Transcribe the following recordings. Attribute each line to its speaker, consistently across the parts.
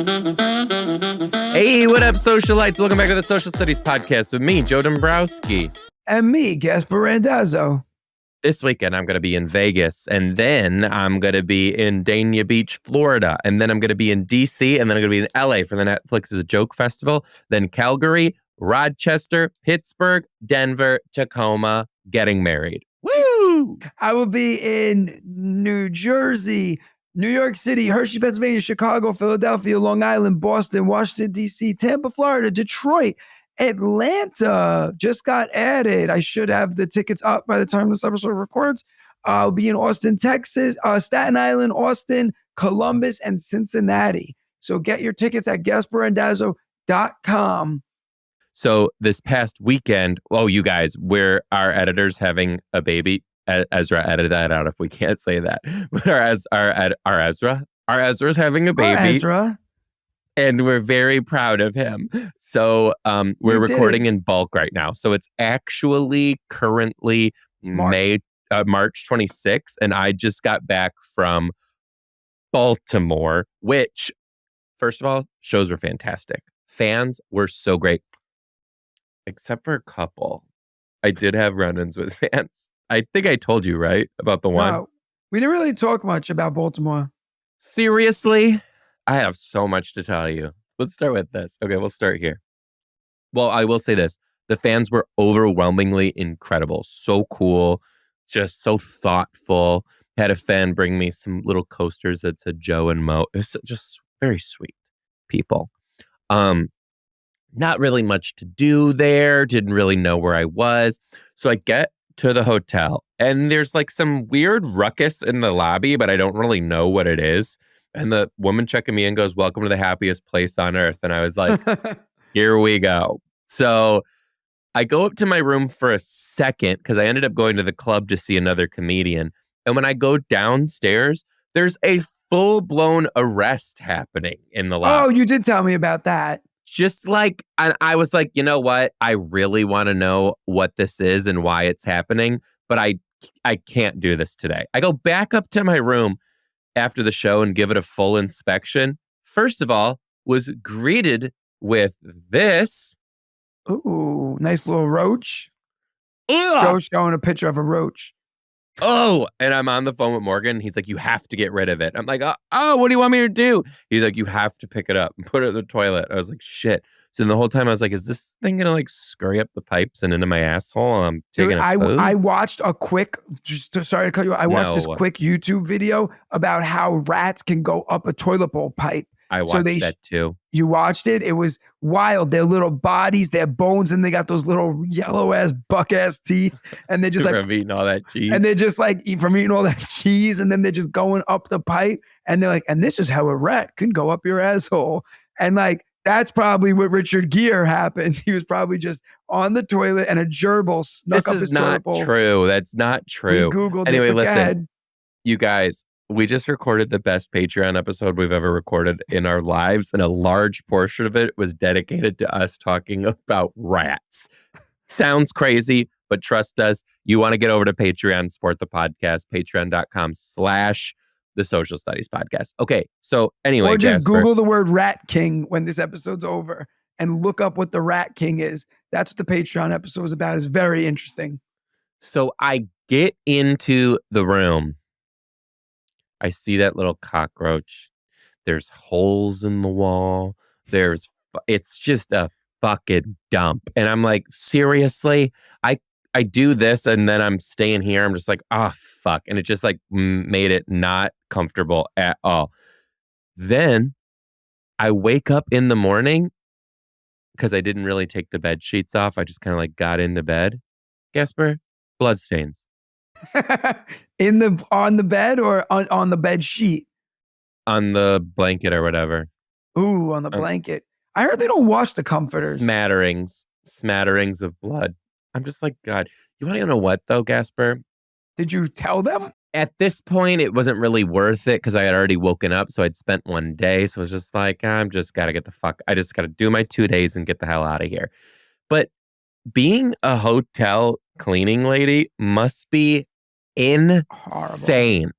Speaker 1: Hey, what up, socialites? Welcome back to the Social Studies Podcast with me, Joe Dombrowski.
Speaker 2: And me, Gaspare Randazzo.
Speaker 1: This weekend, I'm going to be in Vegas, and then I'm going to be in Dania Beach, Florida, and then I'm going to be in D.C., and then I'm going to be in L.A. for the Netflix's Joke Festival, then Calgary, Rochester, Pittsburgh, Denver, Tacoma, getting married. Woo!
Speaker 2: I will be in New Jersey, New York City, Hershey, Pennsylvania, Chicago, Philadelphia, Long Island, Boston, Washington, D.C., Tampa, Florida, Detroit, Atlanta just got added. I should have the tickets up by the time this episode records. I'll be in Austin, Texas, Staten Island, Austin, Columbus, and Cincinnati. So get your tickets at GaspareRandazzo.com.
Speaker 1: So this past weekend, you guys, our editor's having a baby. Ezra, edit that out if we can't say that. But our Ezra's having a baby.
Speaker 2: Ezra.
Speaker 1: And we're very proud of him. So we're recording in bulk right now. So it's actually currently March 26th. And I just got back from Baltimore, which, first of all, shows were fantastic. Fans were so great. Except for a couple. I did have run-ins with fans. I think I told you, right? About the one?
Speaker 2: No, we didn't really talk much about Baltimore.
Speaker 1: Seriously? I have so much to tell you. Let's start with this. Okay, we'll start here. Well, I will say this. The fans were overwhelmingly incredible. So cool. Just so thoughtful. Had a fan bring me some little coasters that said Joe and Mo. It was just very sweet people. Not really much to do there. Didn't really know where I was. So I get to the hotel and there's like some weird ruckus in the lobby, but I don't really know what it is. And the woman checking me in goes, "Welcome to the happiest place on earth." And I was like, here we go. So I go up to my room for a second because I ended up going to the club to see another comedian. And when I go downstairs, there's a full-blown arrest happening in the lobby.
Speaker 2: Oh, you did tell me about that.
Speaker 1: Just like, and I was like, you know what? I really want to know what this is and why it's happening, but I can't do this today. I go back up to my room after the show and give it a full inspection. First of all, was greeted with this.
Speaker 2: Ooh, nice little roach.
Speaker 1: Ugh.
Speaker 2: Joe's showing a picture of a roach.
Speaker 1: Oh, and I'm on the phone with Morgan. He's like, "You have to get rid of it." I'm like, "Oh, what do you want me to do?" He's like, "You have to pick it up and put it in the toilet." I was like, "Shit." So the whole time I was like, "Is this thing gonna like scurry up the pipes and into my asshole?" I'm taking
Speaker 2: I watched a quick, sorry to cut you off. I watched this quick YouTube video about how rats can go up a toilet bowl pipe.
Speaker 1: I watched that too.
Speaker 2: You watched it? It was wild. Their little bodies, their bones, and they got those little yellow ass buck ass teeth. And they're just like
Speaker 1: from eating all that cheese.
Speaker 2: And they're just like from eating all that cheese, and then they're just going up the pipe. And they're like, and this is how a rat can go up your asshole. And like that's probably what Richard Gere happened. He was probably just on the toilet and a gerbil snuck up his toilet bowl.
Speaker 1: This is not true. That's not true.
Speaker 2: We Googled
Speaker 1: anyway,
Speaker 2: it.
Speaker 1: Listen, you guys. We just recorded the best Patreon episode we've ever recorded in our lives, and a large portion of it was dedicated to us talking about rats. Sounds crazy, but trust us, you want to get over to Patreon, support the podcast, patreon.com/the Social Studies Podcast. Okay, so anyway,
Speaker 2: or just
Speaker 1: Gaspare,
Speaker 2: Google the word Rat King when this episode's over and look up what the Rat King is. That's what the Patreon episode is about. It's very interesting.
Speaker 1: So I get into the room. I see that little cockroach. There's holes in the wall. It's just a fucking dump. And I'm like, seriously? I do this and then I'm staying here. I'm just like, oh, fuck. And it just like made it not comfortable at all. Then I wake up in the morning because I didn't really take the bed sheets off. I just kind of like got into bed. Gaspare, bloodstains.
Speaker 2: On the bed or on the bed sheet?
Speaker 1: On the blanket or whatever.
Speaker 2: Ooh, on the blanket. I heard they don't wash the comforters.
Speaker 1: Smatterings of blood. I'm just like, God, you want to know what though, Gaspare?
Speaker 2: Did you tell them?
Speaker 1: At this point, it wasn't really worth it because I had already woken up. So I'd spent one day. So it was just like, I just got to do my 2 days and get the hell out of here. But being a hotel cleaning lady must be insane.
Speaker 2: Horrible.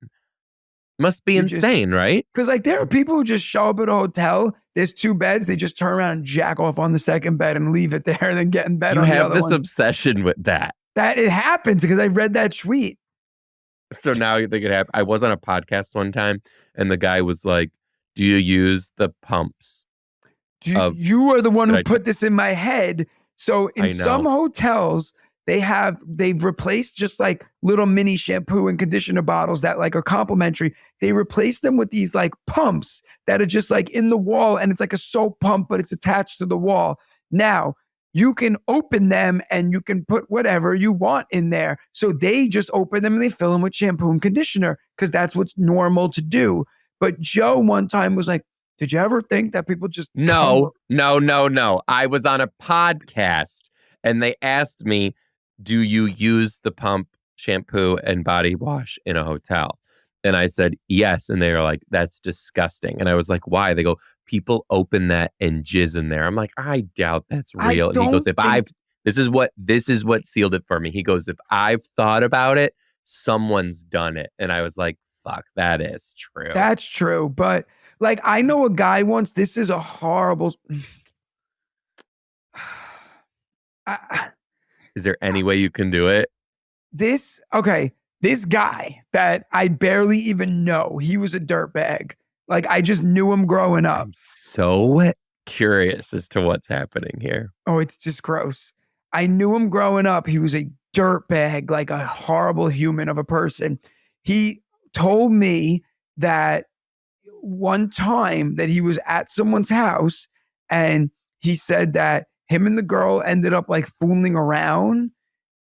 Speaker 1: Must be insane, right?
Speaker 2: Because like there are people who just show up at a hotel, there's 2 beds. They just turn around and jack off on the second bed and leave it there and then get in bed
Speaker 1: You
Speaker 2: on the
Speaker 1: have
Speaker 2: other
Speaker 1: this
Speaker 2: one.
Speaker 1: obsession with that.
Speaker 2: That it happens because I read that tweet.
Speaker 1: So now you think it happened. I was on a podcast one time and the guy was like, do you use the pumps?
Speaker 2: You are the one who
Speaker 1: I
Speaker 2: put this in my head. So in
Speaker 1: I
Speaker 2: some
Speaker 1: know.
Speaker 2: hotels, they've replaced just like little mini shampoo and conditioner bottles that like are complimentary. They replace them with these like pumps that are just like in the wall, and it's like a soap pump, but it's attached to the wall. Now you can open them and you can put whatever you want in there. So they just open them and they fill them with shampoo and conditioner because that's what's normal to do. But Joe one time was like, did you ever think that people just
Speaker 1: No. I was on a podcast and they asked me, do you use the pump shampoo and body wash in a hotel? And I said, yes. And they were like, that's disgusting. And I was like, why? They go, people open that and jizz in there. I'm like, I doubt that's real. And he goes, this is what sealed it for me. He goes, if I've thought about it, someone's done it. And I was like, fuck, that is true.
Speaker 2: That's true. But like, I know a guy once, this is a horrible.
Speaker 1: Is there any way you can do it?
Speaker 2: This guy that I barely even know, he was a dirtbag. Like, I just knew him growing up.
Speaker 1: I'm so curious as to what's happening here.
Speaker 2: Oh, it's just gross. I knew him growing up. He was a dirtbag, like a horrible human of a person. He told me that one time that he was at someone's house and he said that him and the girl ended up like fooling around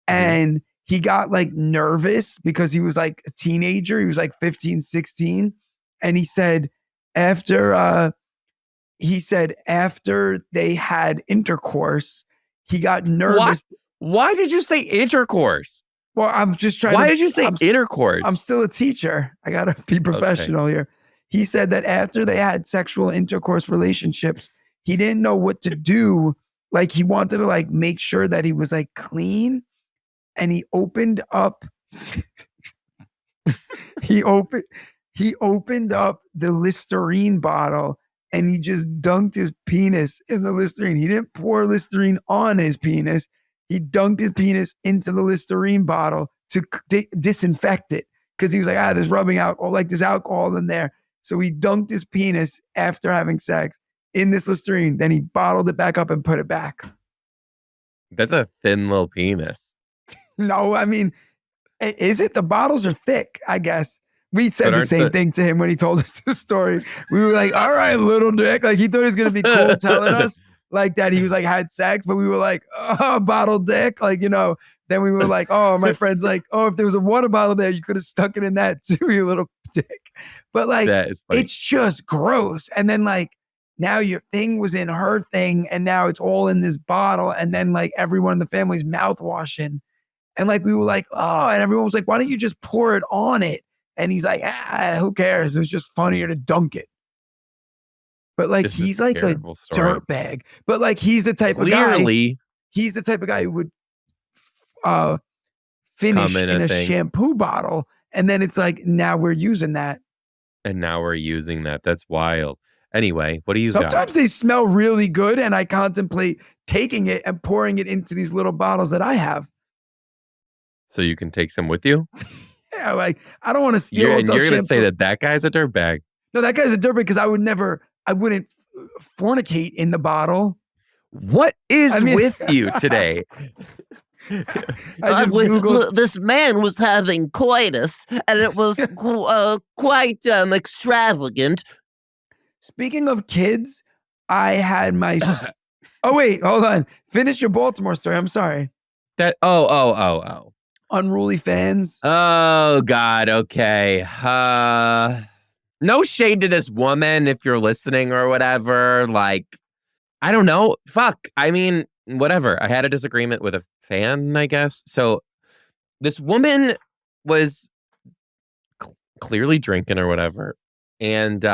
Speaker 2: and he got like nervous because he was like a teenager. He was like 15, 16. And he said after they had intercourse, he got nervous.
Speaker 1: Why did you say intercourse?
Speaker 2: Well, I'm just trying
Speaker 1: Why did you say intercourse?
Speaker 2: I'm still a teacher. I got to be professional here. He said that after they had sexual intercourse relationships, he didn't know what to do. Like he wanted to like make sure that he was like clean. And he opened up he opened up the Listerine bottle and he just dunked his penis in the Listerine. He didn't pour Listerine on his penis. He dunked his penis into the Listerine bottle to disinfect it because he was like, there's rubbing alcohol, like there's alcohol in there. So he dunked his penis after having sex in this Listerine. Then he bottled it back up and put it back.
Speaker 1: That's a thin little penis.
Speaker 2: No, I mean, is it? The bottles are thick, I guess. We said the same thing to him when he told us the story. We were like, all right, little dick. Like he thought he was going to be cool telling us like that he was like had sex, but we were like, oh, bottle dick. Like, you know, then we were like, oh, my friend's like, oh, if there was a water bottle there, you could have stuck it in that too, you little dick. But like, it's just gross. And then like, now your thing was in her thing and now it's all in this bottle. And then like everyone in the family's mouth washing. And like, we were like, oh, and everyone was like, why don't you just pour it on it? And he's like, who cares? It was just funnier to dunk it. But like, he's like a dirtbag. But like, he's the type of guy. He's the type of guy who would finish in a shampoo bottle. And then it's like, now we're using that.
Speaker 1: And now we're using that. That's wild. Anyway, what do you got?
Speaker 2: Sometimes they smell really good. And I contemplate taking it and pouring it into these little bottles that I have.
Speaker 1: So you can take some with you?
Speaker 2: Yeah, like I don't want to steal.
Speaker 1: And you're going to say that guy's a dirtbag.
Speaker 2: No, that guy's a dirtbag because I wouldn't fornicate in the bottle.
Speaker 1: What is with you today?
Speaker 3: This man was having coitus and it was quite extravagant.
Speaker 2: Speaking of kids, I had my... Oh, wait, hold on. Finish your Baltimore story. I'm sorry. Unruly fans.
Speaker 1: Oh, God. Okay. No shade to this woman if you're listening or whatever. Like, I don't know. Fuck. I mean, whatever. I had a disagreement with a fan, I guess. So this woman was clearly drinking or whatever. And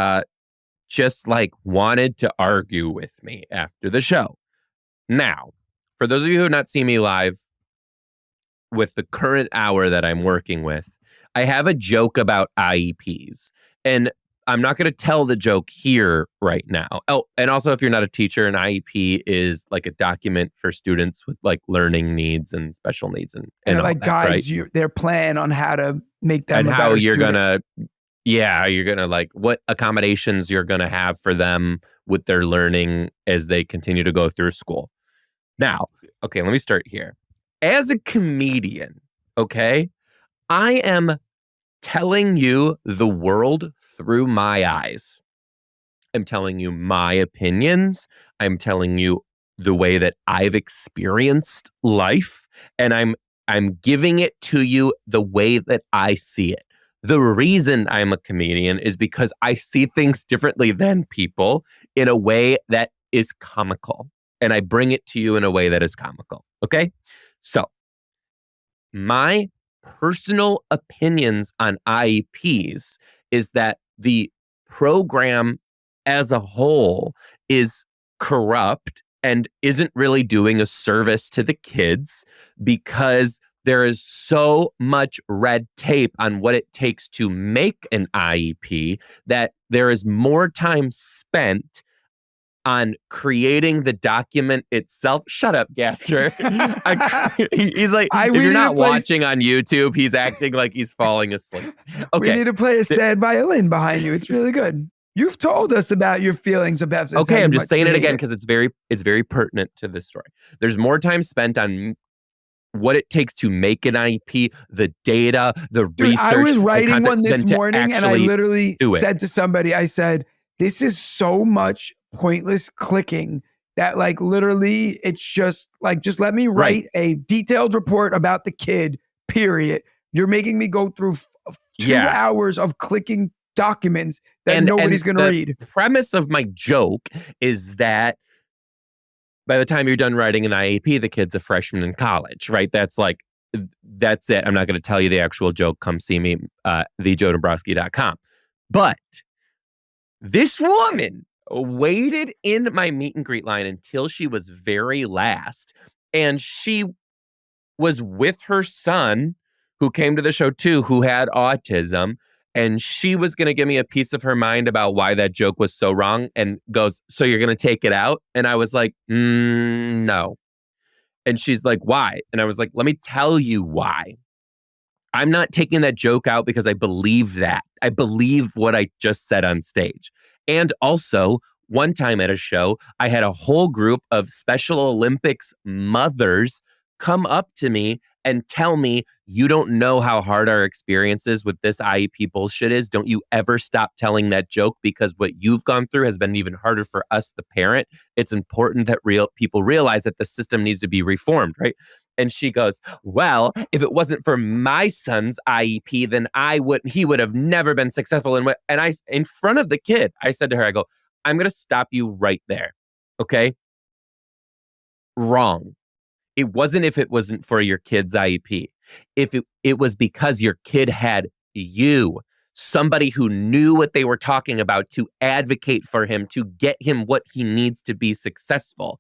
Speaker 1: just like wanted to argue with me after the show. Now, for those of you who have not seen me live, with the current hour that I'm working with, I have a joke about IEPs. And I'm not going to tell the joke here right now. Oh, and also if you're not a teacher, an IEP is like a document for students with like learning needs and special needs and
Speaker 2: it
Speaker 1: all
Speaker 2: like
Speaker 1: that,
Speaker 2: guides
Speaker 1: right?
Speaker 2: you their plan on how to make them
Speaker 1: And
Speaker 2: a
Speaker 1: how
Speaker 2: better
Speaker 1: you're
Speaker 2: student.
Speaker 1: gonna like what accommodations you're gonna have for them with their learning as they continue to go through school. Now, okay, let me start here. As a comedian, okay, I am telling you the world through my eyes. I'm telling you my opinions. I'm telling you the way that I've experienced life, and I'm giving it to you the way that I see it. The reason I'm a comedian is because I see things differently than people in a way that is comical, and I bring it to you in a way that is comical. Okay? So, my personal opinions on IEPs is that the program as a whole is corrupt and isn't really doing a service to the kids because there is so much red tape on what it takes to make an IEP that there is more time spent on creating the document itself. Shut up, Gasser. He's like, if
Speaker 2: we
Speaker 1: you're
Speaker 2: need
Speaker 1: not
Speaker 2: to play-
Speaker 1: watching on YouTube, he's acting like he's falling asleep.
Speaker 2: We
Speaker 1: Okay.
Speaker 2: need to play a sad violin behind you. It's really good. You've told us about your feelings about this.
Speaker 1: Okay,
Speaker 2: how
Speaker 1: I'm
Speaker 2: much
Speaker 1: just saying
Speaker 2: you
Speaker 1: it
Speaker 2: hate
Speaker 1: again because it's very pertinent to this story. There's more time spent on what it takes to make an IEP, the data, the
Speaker 2: Dude,
Speaker 1: research.
Speaker 2: I was
Speaker 1: the
Speaker 2: writing
Speaker 1: content,
Speaker 2: one this
Speaker 1: than to
Speaker 2: morning and I
Speaker 1: actually
Speaker 2: literally
Speaker 1: do it.
Speaker 2: said to somebody, I said, this is so much pointless clicking that like literally it's just like, just let me write a detailed report about the kid, period. You're making me go through 2 hours of clicking documents that nobody's going to read.
Speaker 1: The premise of my joke is that by the time you're done writing an IEP, the kid's a freshman in college, right? That's it. I'm not going to tell you the actual joke. Come see me, thejoedombrowski.com. But this woman waited in my meet and greet line until she was very last. And she was with her son, who came to the show too, who had autism. And she was going to give me a piece of her mind about why that joke was so wrong and goes, so you're going to take it out? And I was like, no. And she's like, why? And I was like, let me tell you why. I'm not taking that joke out because I believe that. I believe what I just said on stage. And also, one time at a show, I had a whole group of Special Olympics mothers come up to me and tell me, you don't know how hard our experience is with this IEP bullshit is. Don't you ever stop telling that joke because what you've gone through has been even harder for us, the parent. It's important that real people realize that the system needs to be reformed, right? And she goes, well, if it wasn't for my son's IEP, then he would have never been successful. And in front of the kid, I said to her, I go, I'm going to stop you right there. Okay? Wrong. It wasn't if it wasn't for your kid's IEP. If it was because your kid had you, somebody who knew what they were talking about to advocate for him, to get him what he needs to be successful.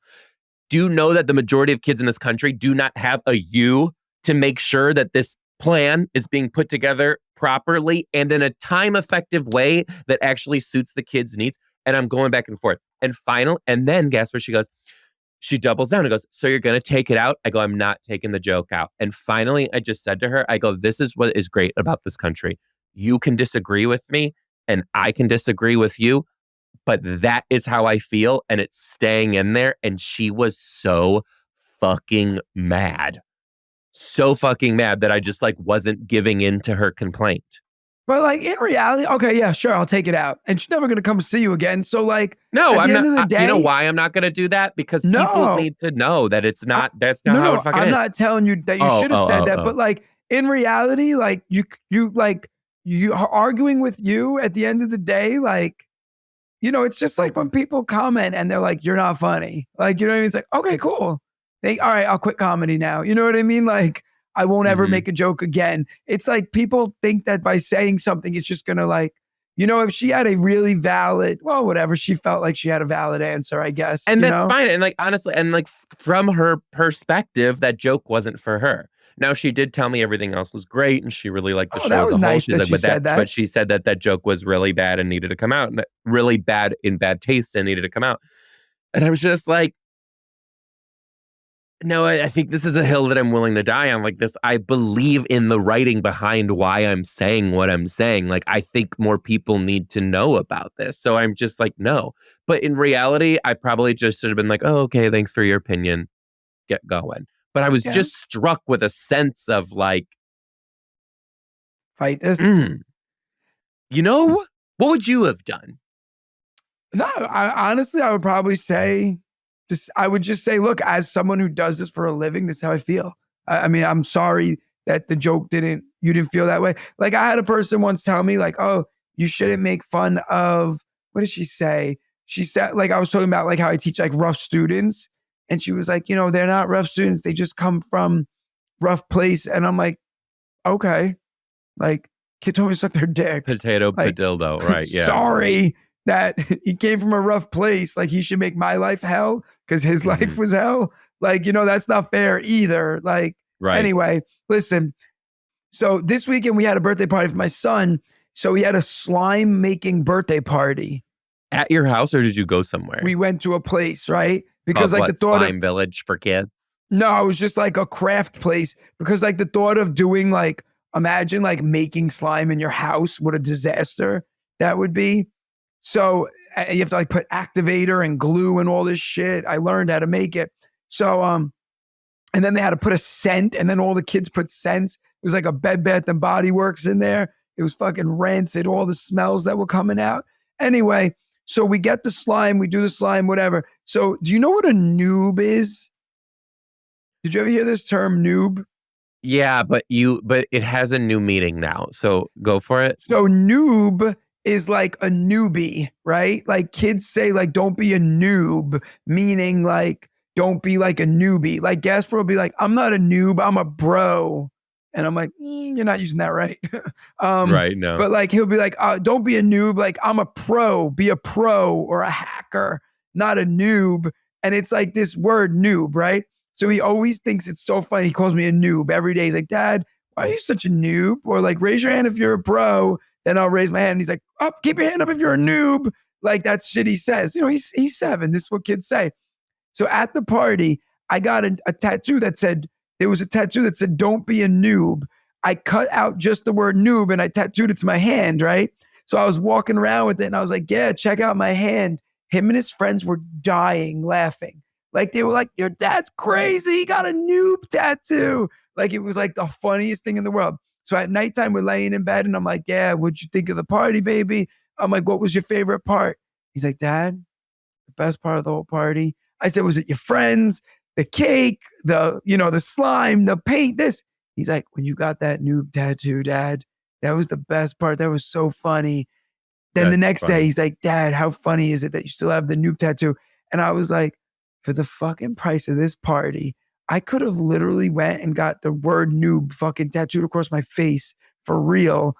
Speaker 1: Do you know that the majority of kids in this country do not have a you to make sure that this plan is being put together properly and in a time-effective way that actually suits the kids' needs? And I'm going back and forth. And then Gaspare, she doubles down and goes, so you're going to take it out? I go, I'm not taking the joke out. And finally, I just said to her, I go, this is what is great about this country. You can disagree with me and I can disagree with you, but that is how I feel and it's staying in there. And she was so fucking mad. So fucking mad that I just like wasn't giving in to her complaint.
Speaker 2: But like in reality, okay, yeah, sure, I'll take it out. And she's never going to come see you again. So like,
Speaker 1: no,
Speaker 2: at the end of the day,
Speaker 1: you know why I'm not going to do that? Because people need to know that it's not, that's not how it fucking is.
Speaker 2: I'm not telling you that you should have said that, but like in reality, like you are arguing with you at the end of the day, like, you know, it's just like when people comment and they're like, you're not funny. Like, you know what I mean? It's like, okay, cool. All right, I'll quit comedy now. You know what I mean? Like, I won't ever make a joke again. It's like people think that by saying something, it's just going to like, you know, if she had a really valid, well, whatever, she felt like she had a valid answer, I guess.
Speaker 1: And that's fine. And like, honestly, and like from her perspective, that joke wasn't for her. Now she did tell me everything else was great and she really liked the
Speaker 2: Oh,
Speaker 1: show
Speaker 2: that
Speaker 1: as
Speaker 2: was
Speaker 1: a whole.
Speaker 2: nice
Speaker 1: She's
Speaker 2: that
Speaker 1: like,
Speaker 2: she said that.
Speaker 1: but she said that joke was really bad and needed to come out, and really bad in bad taste and needed to come out. And I was just like, no, I think this is a hill that I'm willing to die on. Like this, I believe in the writing behind why I'm saying what I'm saying. Like, I think more people need to know about this. So I'm just like, no. But in reality, I probably just should have been like, oh, okay, thanks for your opinion. Get going. But I was
Speaker 2: Yeah.
Speaker 1: just struck with a sense of like,
Speaker 2: Fight this.
Speaker 1: You know, what would you have done?
Speaker 2: No, honestly, I would probably say, I would just say, look, as someone who does this for a living, this is how I feel. I mean, I'm sorry that the joke you didn't feel that way. Like I had a person once tell me like, oh, you shouldn't make fun of, what did she say? She said, like, I was talking about like how I teach like rough students. And she was like, they're not rough students. They just come from rough place. And I'm like, okay. Like, kid told me to suck their dick.
Speaker 1: Potato,
Speaker 2: like,
Speaker 1: padildo, right? Yeah.
Speaker 2: Sorry that he came from a rough place. Like, he should make my life hell because his life was hell. Like, that's not fair either. Like,
Speaker 1: right.
Speaker 2: Anyway, listen. So this weekend we had a birthday party for my son. So we had a slime making birthday party.
Speaker 1: At your house, or did you go somewhere?
Speaker 2: We went to a place, right? Because
Speaker 1: the
Speaker 2: thought
Speaker 1: slime village for kids.
Speaker 2: No, it was just like a craft place. Because like the thought of doing like, imagine like making slime in your house, what a disaster that would be. So you have to like put activator and glue and all this shit. I learned how to make it. So and then they had to put a scent, and then all the kids put scents. It was like a Bed Bath and Body Works in there. It was fucking rancid, all the smells that were coming out. Anyway, so we get the slime, we do the slime, whatever. So do you know what a noob is? Did you ever hear this term, noob?
Speaker 1: Yeah, but it has a new meaning now. So go for it.
Speaker 2: So noob is like a newbie, right? Like kids say like, don't be a noob, meaning like, don't be like a newbie. Like Gaspare will be like, I'm not a noob, I'm a bro. And I'm like, you're not using that right.
Speaker 1: Right, no.
Speaker 2: But like, he'll be like, don't be a noob. Like, I'm a pro, be a pro or a hacker, not a noob. And it's like this word noob, right? So he always thinks it's so funny. He calls me a noob every day. He's like, Dad, why are you such a noob? Or like, raise your hand if you're a pro. Then I'll raise my hand. And he's like, keep your hand up if you're a noob. Like that's shit he says. He's 7. This is what kids say. So at the party, I got a tattoo that said, there was a tattoo that said, don't be a noob. I cut out just the word noob and I tattooed it to my hand, right? So I was walking around with it and I was like, yeah, check out my hand. Him and his friends were dying laughing. Like they were like, your dad's crazy. He got a noob tattoo. Like it was like the funniest thing in the world. So at nighttime, we're laying in bed and I'm like, yeah, what'd you think of the party, baby? I'm like, what was your favorite part? He's like, Dad, the best part of the whole party. I said, was it your friends, the cake, the slime, the paint, this? He's like, when you got that noob tattoo, Dad, that was the best part. That was so funny. Then the next day, he's like, Dad, how funny is it that you still have the noob tattoo? And I was like, for the fucking price of this party, I could have literally went and got the word noob fucking tattooed across my face for real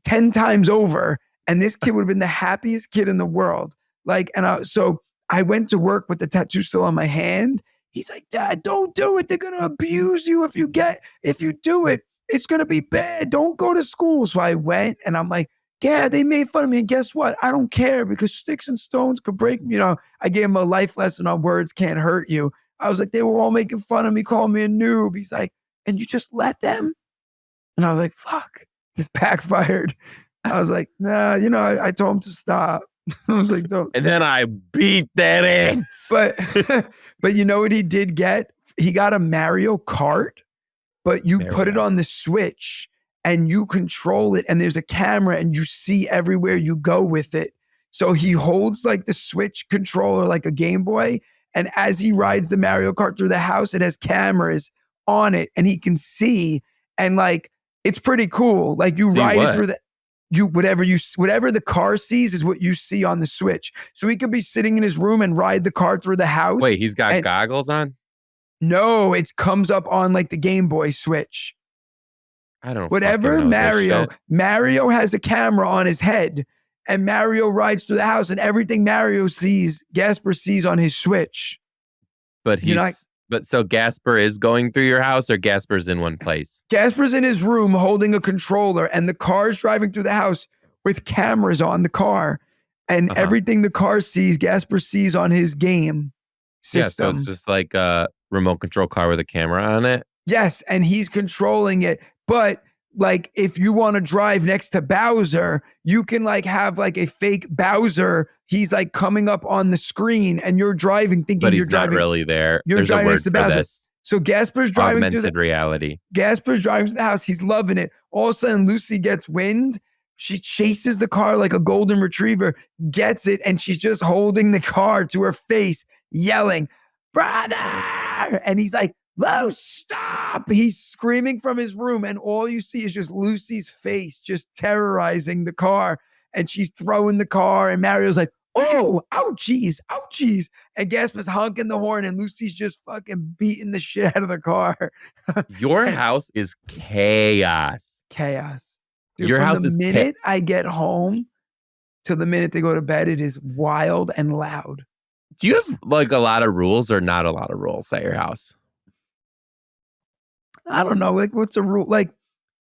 Speaker 2: 10 times over. And this kid would have been the happiest kid in the world. Like, so I went to work with the tattoo still on my hand. He's like, Dad, don't do it. They're going to abuse you if you do it. It's going to be bad. Don't go to school. So I went and I'm like, yeah, they made fun of me. And guess what? I don't care because sticks and stones could break me. I gave him a life lesson on words can't hurt you. I was like, they were all making fun of me, calling me a noob. He's like, and you just let them? And I was like, fuck, this backfired. I was like, nah, I told him to stop. I was like, don't.
Speaker 1: And then I beat that ass.
Speaker 2: But you know what he did get? He got a Mario Kart, but you put it on the Switch and you control it and there's a camera and you see everywhere you go with it. So he holds like the Switch controller like a Game Boy. And as he rides the Mario Kart through the house, it has cameras on it and he can see. And like, it's pretty cool. Like you ride it through whatever the car sees is what you see on the Switch. So he could be sitting in his room and ride the car through the house.
Speaker 1: Wait, he's got goggles on?
Speaker 2: No, it comes up on like the Game Boy Switch.
Speaker 1: I don't
Speaker 2: Whatever
Speaker 1: know
Speaker 2: Mario has a camera on his head and Mario rides through the house and everything Mario sees, Gaspare sees on his Switch.
Speaker 1: But But so Gaspar is going through your house, or Gaspar's in one place?
Speaker 2: Gaspar's in his room holding a controller, and the car's driving through the house with cameras on the car. And everything the car sees, Gaspar sees on his game system.
Speaker 1: Yeah, so it's just like a remote control car with a camera on it?
Speaker 2: Yes, and he's controlling it. But like, if you want to drive next to Bowser, you can like have like a fake Bowser. He's like coming up on the screen, and you're driving, thinking
Speaker 1: But
Speaker 2: you're
Speaker 1: he's not
Speaker 2: driving.
Speaker 1: really there.
Speaker 2: You're
Speaker 1: There's a
Speaker 2: driving
Speaker 1: word
Speaker 2: next to
Speaker 1: for
Speaker 2: Bowser.
Speaker 1: this.
Speaker 2: So Gaspar's driving to
Speaker 1: Augmented reality.
Speaker 2: Gaspar's driving to the house. He's loving it. All of a sudden, Lucy gets wind. She chases the car like a golden retriever, gets it, and she's just holding the car to her face, yelling, "Brother!" And he's like, "Lo, stop!" He's screaming from his room, and all you see is just Lucy's face just terrorizing the car. And she's throwing the car, and Mario's like, "Oh, ouchies, ouchies." And Gaspar's honking the horn, and Lucy's just fucking beating the shit out of the car.
Speaker 1: Your house is chaos.
Speaker 2: Chaos. Dude,
Speaker 1: Your
Speaker 2: from
Speaker 1: house
Speaker 2: the
Speaker 1: is
Speaker 2: minute I get home to the minute they go to bed, it is wild and loud.
Speaker 1: Do you have like a lot of rules or not a lot of rules at your house?
Speaker 2: I don't know. Like, what's a rule? Like,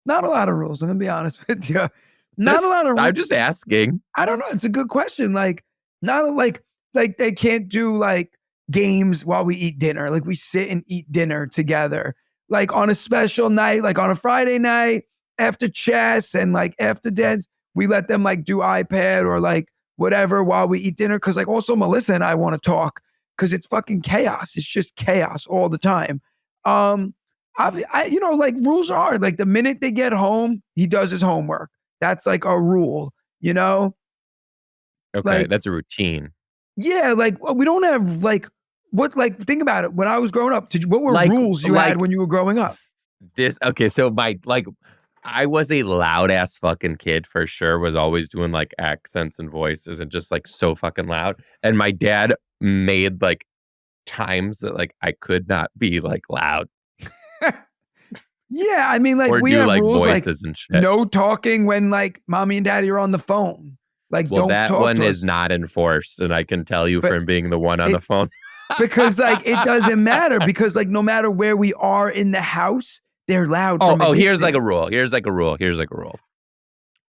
Speaker 2: not a lot of rules. I'm gonna be honest with you. Not a lot of rules.
Speaker 1: I'm just asking.
Speaker 2: I don't know. It's a good question. Like, not like they can't do like games while we eat dinner. Like, we sit and eat dinner together. Like on a special night, like on a Friday night after chess and like after dance, we let them like do iPad or like whatever while we eat dinner. Cause like also Melissa and I want to talk because it's fucking chaos. It's just chaos all the time. You know, like rules are hard. Like the minute they get home, he does his homework. That's like a rule, you know?
Speaker 1: Okay,
Speaker 2: Like,
Speaker 1: that's a routine.
Speaker 2: Yeah, like we don't have like think about it. When I was growing up, what were rules you had when you were growing up?
Speaker 1: So I was a loud ass fucking kid for sure, was always doing like accents and voices and just like so fucking loud. And my dad made like times that like I could not be like loud.
Speaker 2: Yeah, I mean, like
Speaker 1: or
Speaker 2: we
Speaker 1: do
Speaker 2: have
Speaker 1: like
Speaker 2: rules
Speaker 1: voices
Speaker 2: like
Speaker 1: and shit.
Speaker 2: no talking when like mommy and daddy are on the phone. Like,
Speaker 1: well,
Speaker 2: don't
Speaker 1: that
Speaker 2: talk
Speaker 1: one
Speaker 2: to
Speaker 1: is
Speaker 2: us.
Speaker 1: not enforced, and I can tell you from being the one on the phone.
Speaker 2: Because like it doesn't matter, because like no matter where we are in the house, they're loud. From a
Speaker 1: Here's like a
Speaker 2: distance.
Speaker 1: rule.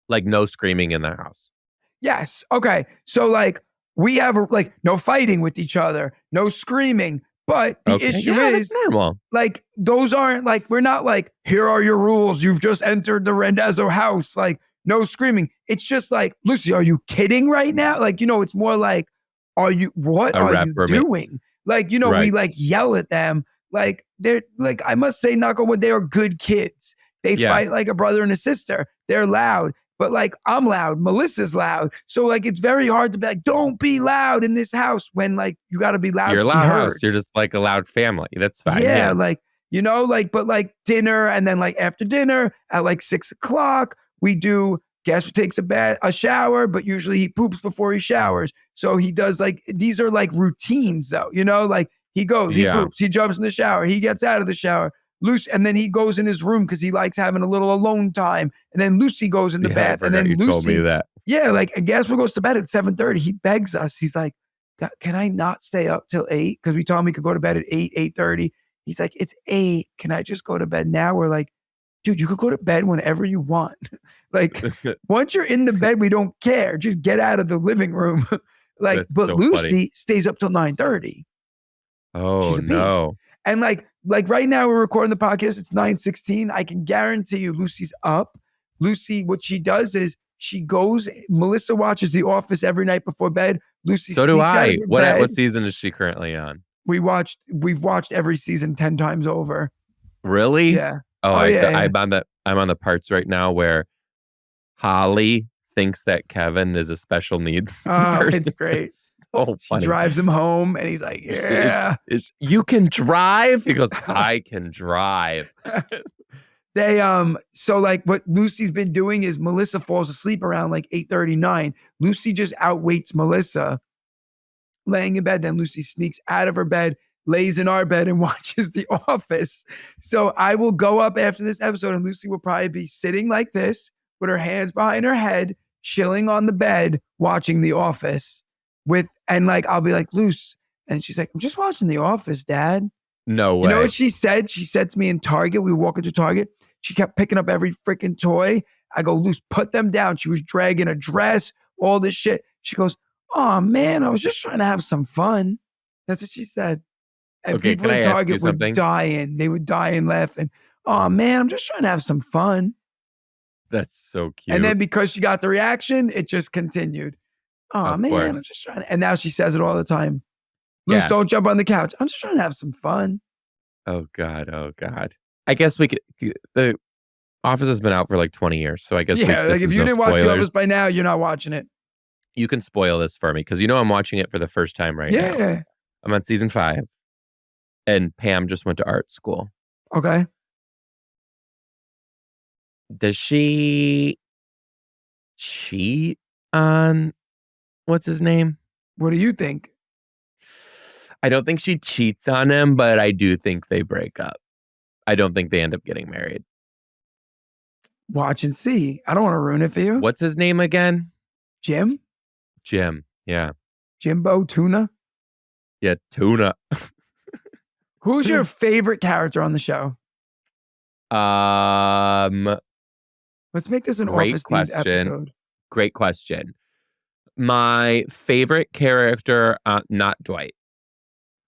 Speaker 1: Like no screaming in the house.
Speaker 2: Yes. Okay. So like we have like no fighting with each other, no screaming. But the issue is
Speaker 1: that's normal.
Speaker 2: Like those aren't like, we're not like, here are your rules. You've just entered the Randazzo house. Like no screaming. It's just like, Lucy, are you kidding right now? Like, you know, it's more like, what are you doing? Like, you know, we like yell at them. Like they're like, I must say, knock on wood, they are good kids. They fight like a brother and a sister. They're loud. But like, I'm loud. Melissa's loud. So like, it's very hard to be like, don't be loud in this house when like, you got to be loud.
Speaker 1: You're a
Speaker 2: to
Speaker 1: loud
Speaker 2: be heard.
Speaker 1: house. You're just like a loud family. That's fine.
Speaker 2: Yeah. Like, you know, like, but like dinner. And then like after dinner at like 6:00, we do, Gaspar takes a shower, but usually he poops before he showers. So he does like, these are like routines though, you know, like he goes, he poops, he jumps in the shower, he gets out of the shower. Lucy, and then he goes in his room because he likes having a little alone time. And then Lucy goes in the bed. And then Lucy
Speaker 1: told me that.
Speaker 2: Yeah, like and Gaspar goes to bed at 7:30. He begs us. He's like, can I not stay up till 8? Because we told him he could go to bed at 8:30. He's like, it's 8. Can I just go to bed now? We're like, dude, you could go to bed whenever you want. Like, once you're in the bed, we don't care. Just get out of the living room. Like,
Speaker 1: That's
Speaker 2: but
Speaker 1: so
Speaker 2: Lucy
Speaker 1: funny.
Speaker 2: stays up till 9:30.
Speaker 1: Oh,
Speaker 2: She's a beast.
Speaker 1: no.
Speaker 2: And like right now we're recording the podcast. It's 9:16. I can guarantee you Lucy's up. Lucy, what she does is she goes, Melissa watches The Office every night before bed. Lucy
Speaker 1: So do
Speaker 2: sneaks out
Speaker 1: I.
Speaker 2: of her bed.
Speaker 1: What season is she currently on?
Speaker 2: We've watched every season 10 times over.
Speaker 1: Really?
Speaker 2: Yeah.
Speaker 1: I'm on the parts right now where Holly thinks that Kevin is a special needs person.
Speaker 2: It's great.
Speaker 1: So
Speaker 2: She
Speaker 1: funny.
Speaker 2: drives him home and he's like, yeah.
Speaker 1: You can drive? He goes, I can drive.
Speaker 2: So like what Lucy's been doing is Melissa falls asleep around like 8:39. Lucy just outwaits Melissa laying in bed. Then Lucy sneaks out of her bed, lays in our bed and watches The Office. So I will go up after this episode and Lucy will probably be sitting like this with her hands behind her head, chilling on the bed, watching The Office and like, I'll be like, Luce. And she's like, I'm just watching The Office, Dad.
Speaker 1: No way.
Speaker 2: You know what she said? She said to me in Target, we were walking to Target. She kept picking up every freaking toy. I go, Luce, put them down. She was dragging a dress, all this shit. She goes, oh man, I was just trying to have some fun. That's what she said. And
Speaker 1: Okay,
Speaker 2: people
Speaker 1: can I
Speaker 2: in
Speaker 1: ask you
Speaker 2: Target were
Speaker 1: something?
Speaker 2: dying. They were dying laughing. Oh man, I'm just trying to have some fun.
Speaker 1: That's so cute.
Speaker 2: And then because she got the reaction, it just continued. Oh
Speaker 1: Of
Speaker 2: man,
Speaker 1: course.
Speaker 2: I'm just trying to. And now she says it all the time. Luce,
Speaker 1: Yes.
Speaker 2: don't jump on the couch. I'm just trying to have some fun.
Speaker 1: Oh God. I guess we could. The Office has been out for like 20 years, so I guess
Speaker 2: Yeah,
Speaker 1: this
Speaker 2: like if
Speaker 1: is
Speaker 2: you
Speaker 1: no
Speaker 2: didn't watch The
Speaker 1: spoilers.
Speaker 2: Office by now, you're not watching it.
Speaker 1: You can spoil this for me because I'm watching it for the first time right now.
Speaker 2: Yeah.
Speaker 1: I'm on season 5, and Pam just went to art school.
Speaker 2: Okay.
Speaker 1: Does she cheat on what's his name?
Speaker 2: What do you think?
Speaker 1: I don't think she cheats on him, but I do think they break up. I don't think they end up getting married.
Speaker 2: Watch and see. I don't want to ruin it for you.
Speaker 1: What's his name again?
Speaker 2: Jim?
Speaker 1: Jim. Yeah.
Speaker 2: Jimbo Tuna?
Speaker 1: Yeah, Tuna.
Speaker 2: Who's your favorite character on the show? Let's make this an
Speaker 1: Great
Speaker 2: Office-themed
Speaker 1: question.
Speaker 2: episode.
Speaker 1: Great question. My favorite character, not Dwight.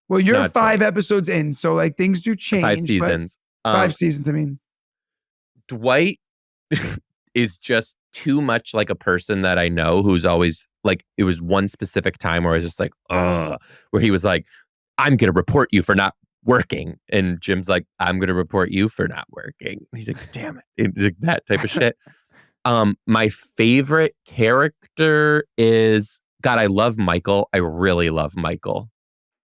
Speaker 2: Well, you're
Speaker 1: Not
Speaker 2: 5
Speaker 1: Dwight.
Speaker 2: episodes in, so like things do change.
Speaker 1: 5
Speaker 2: but
Speaker 1: seasons.
Speaker 2: 5 seasons, I mean.
Speaker 1: Dwight is just too much like a person that I know who's always like, it was one specific time where I was just like, where he was like, I'm going to report you for not working. And Jim's like, I'm going to report you for not working. And he's like, damn it. It's like that type of shit. My favorite character is, God, I love Michael. I really love Michael.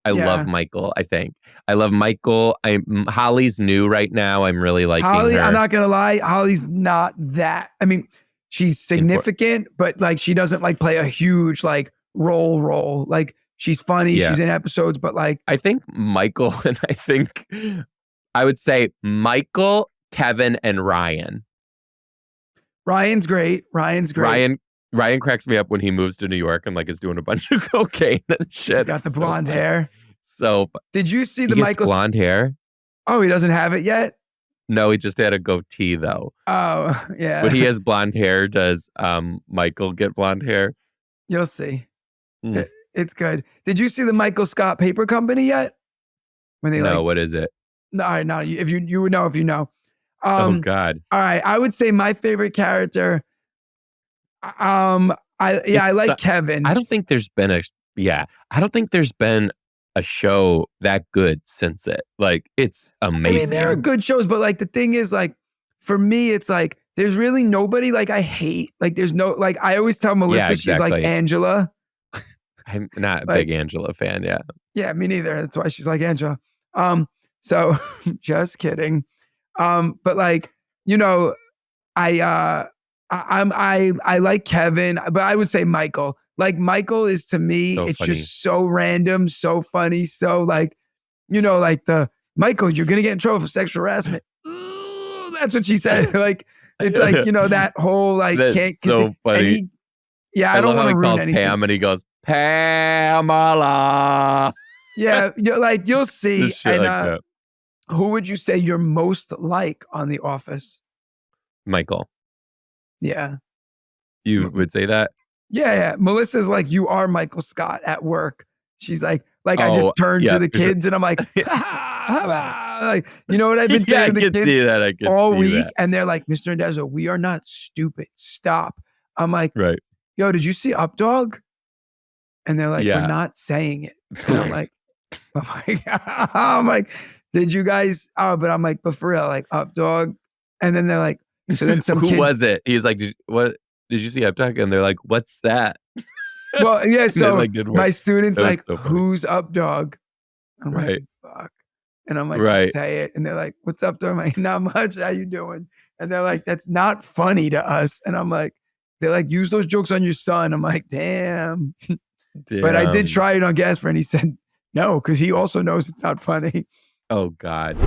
Speaker 1: I love Michael, I think. I love Michael. Holly's new right now. I'm really liking
Speaker 2: Holly,
Speaker 1: her.
Speaker 2: I'm not going to lie. Holly's not that. I mean, she's significant, but like she doesn't like play a huge like role. Like she's funny.
Speaker 1: Yeah.
Speaker 2: She's in episodes, but like.
Speaker 1: I think Michael and I would say Michael, Kevin, and Ryan.
Speaker 2: Ryan's great.
Speaker 1: Ryan cracks me up when he moves to New York and like is doing a bunch of cocaine and shit.
Speaker 2: He's got the blonde hair.
Speaker 1: So
Speaker 2: did you see the
Speaker 1: he
Speaker 2: Michael
Speaker 1: blonde hair?
Speaker 2: Oh, he doesn't have it yet?
Speaker 1: No, he just had a goatee though.
Speaker 2: Oh, yeah.
Speaker 1: When he has blonde hair, does Michael get blonde hair?
Speaker 2: You'll see. It's good. Did you see the Michael Scott Paper Company yet? When they
Speaker 1: what is it?
Speaker 2: No, no. If you would know if you know.
Speaker 1: Oh God.
Speaker 2: All right. I would say my favorite character. I like Kevin.
Speaker 1: I don't think there's been a show that good since it. Like it's amazing.
Speaker 2: I mean, there are good shows, but like the thing is, like for me, it's like there's really nobody like I hate. Like there's no like I always tell Melissa she's like Angela.
Speaker 1: I'm not a big Angela fan. Yeah.
Speaker 2: Yeah, me neither. That's why she's like Angela. So just kidding. But like I like Kevin, but I would say Michael. Like Michael is to me,
Speaker 1: So
Speaker 2: it's
Speaker 1: funny.
Speaker 2: just so random, so funny, so like, like the Michael, you're gonna get in trouble for sexual harassment. Ooh, that's what she said. Like it's like that whole like
Speaker 1: that's
Speaker 2: can't.
Speaker 1: So funny.
Speaker 2: I don't want to ruin anything.
Speaker 1: Pam and he goes Pamela.
Speaker 2: Yeah, like you'll see.
Speaker 1: Shit
Speaker 2: And
Speaker 1: like that.
Speaker 2: who would you say you're most like on The Office?
Speaker 1: Michael.
Speaker 2: Yeah.
Speaker 1: You would say that?
Speaker 2: Yeah. Melissa's like, you are Michael Scott at work. She's like I just turned to the kids and I'm like, like, you know what I've been saying to the kids all week? And they're like, Mr. Randazzo, we are not stupid. Stop. I'm like,
Speaker 1: right.
Speaker 2: Yo, did you see Updog? And they're like, we're not saying it. And I'm like, did you guys? Oh, but I'm like, but for real, like Updog. And then they're like, so then some
Speaker 1: Who was it? He's like, did you see Updog? And they're like, what's that?
Speaker 2: Well, yeah. So
Speaker 1: like,
Speaker 2: my students like,
Speaker 1: so
Speaker 2: who's Updog? I'm like, fuck. And I'm like, just say it. And they're like, what's up, dog? I'm like, not much. How you doing? And they're like, that's not funny to us. And I'm like, they're like, use those jokes on your son. I'm like, damn. But I did try it on Gaspare and he said no, because he also knows it's not funny.
Speaker 1: Oh, God.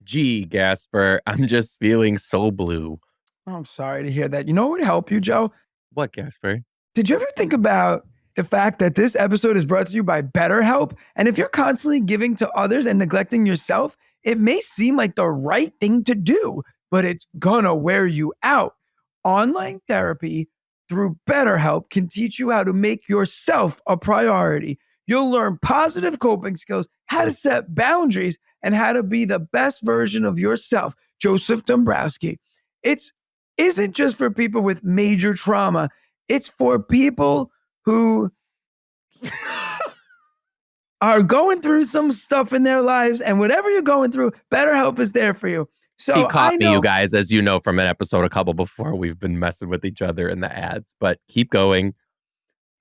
Speaker 1: Gee, Gaspare, I'm just feeling so blue.
Speaker 2: Oh, I'm sorry to hear that. You know what would help you, Joe?
Speaker 1: What, Gaspare?
Speaker 2: Did you ever think about the fact that this episode is brought to you by BetterHelp. And if you're constantly giving to others and neglecting yourself, it may seem like the right thing to do, but it's gonna wear you out. Online therapy through BetterHelp can teach you how to make yourself a priority. You'll learn positive coping skills, how to set boundaries, and how to be the best version of yourself. Joseph Dombrowski. It isn't just for people with major trauma. It's for people who are going through some stuff in their lives, and whatever you're going through, BetterHelp is there for you. So
Speaker 1: he caught me, you guys, as you know from an episode a couple before. We've been messing with each other in the ads, but keep going.